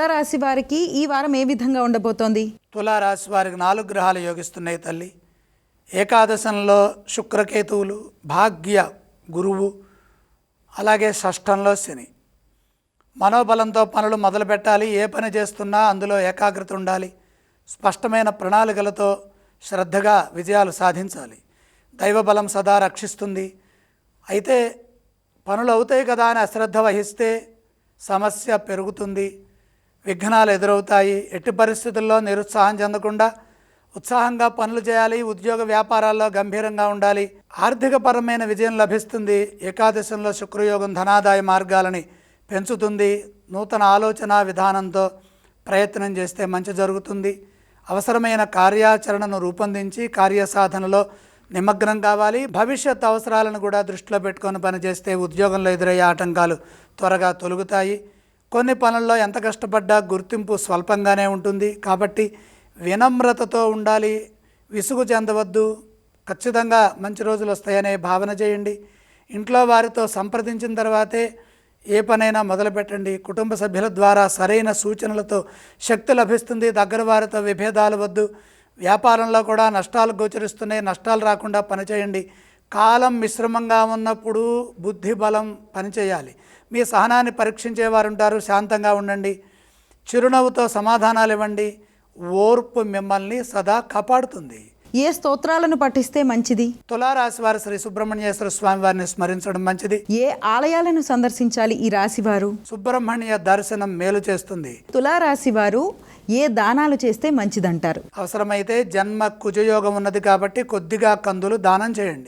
తులారాశి వారికి ఈ వారం ఏ విధంగా ఉండబోతోంది? తులారాశి వారికి 4 గ్రహాలు యోగిస్తున్నాయి తల్లి. ఏకాదశంలో శుక్రకేతువులు, భాగ్య గురువు, అలాగే షష్ఠంలో శని. మనోబలంతో పనులు మొదలు పెట్టాలి. ఏ పని చేస్తున్నా అందులో ఏకాగ్రత ఉండాలి. స్పష్టమైన ప్రణాళికలతో శ్రద్ధగా విజయాలు సాధించాలి. దైవబలం సదా రక్షిస్తుంది. అయితే పనులు అవుతాయి కదా అని అశ్రద్ధ వహిస్తే సమస్య పెరుగుతుంది, విఘ్నాలు ఎదురవుతాయి. ఎట్టి పరిస్థితుల్లో నిరుత్సాహం చెందకుండా ఉత్సాహంగా పనులు చేయాలి. ఉద్యోగ వ్యాపారాల్లో గంభీరంగా ఉండాలి. ఆర్థికపరమైన విజయం లభిస్తుంది. ఏకాదశంలో శుక్రయోగం ధనాదాయ మార్గాలని పెంచుతుంది. నూతన ఆలోచన విధానంతో ప్రయత్నం చేస్తే మంచి జరుగుతుంది. అవసరమైన కార్యాచరణను రూపొందించి కార్యసాధనలో నిమగ్నం కావాలి. భవిష్యత్ అవసరాలను కూడా దృష్టిలో పెట్టుకొని పనిచేస్తే ఉద్యోగంలో ఎదురయ్యే ఆటంకాలు త్వరగా తొలగుతాయి. కొన్ని పనుల్లో ఎంత కష్టపడ్డా గుర్తింపు స్వల్పంగానే ఉంటుంది. కాబట్టి వినమ్రతతో ఉండాలి. విసుగు చెందవద్దు. ఖచ్చితంగా మంచి రోజులు వస్తాయనే భావన చేయండి. ఇంట్లో వారితో సంప్రదించిన తర్వాతే ఏ పనైనా మొదలుపెట్టండి. కుటుంబ సభ్యుల ద్వారా సరైన సూచనలతో శక్తి లభిస్తుంది. దగ్గర వారితో విభేదాలు వద్దు. వ్యాపారంలో కూడా నష్టాలు గోచరిస్తున్నాయి. నష్టాలు రాకుండా పనిచేయండి. కాలం మిశ్రమంగా ఉన్నప్పుడు బుద్ధి బలం పనిచేయాలి. మీ సహనాన్ని పరీక్షించేవారు ఉంటారు. శాంతంగా ఉండండి. చిరునవ్వుతో సమాధానాలు ఇవ్వండి. ఓర్పు మిమ్మల్ని సదా కాపాడుతుంది. ఏ స్తోత్రాలను పఠిస్తే మంచిది? తులారాశి వారు శ్రీ సుబ్రహ్మణ్యేశ్వర స్వామి వారిని స్మరించడం మంచిది. ఏ ఆలయాలను సందర్శించాలి ఈ రాశివారు? సుబ్రహ్మణ్య దర్శనం మేలు చేస్తుంది. తులారాశి వారు ఏ దానాలు చేస్తే మంచిదంటారు? అవసరమైతే జన్మ కుజయోగం ఉన్నది కాబట్టి కొద్దిగా కందులు దానం చేయండి.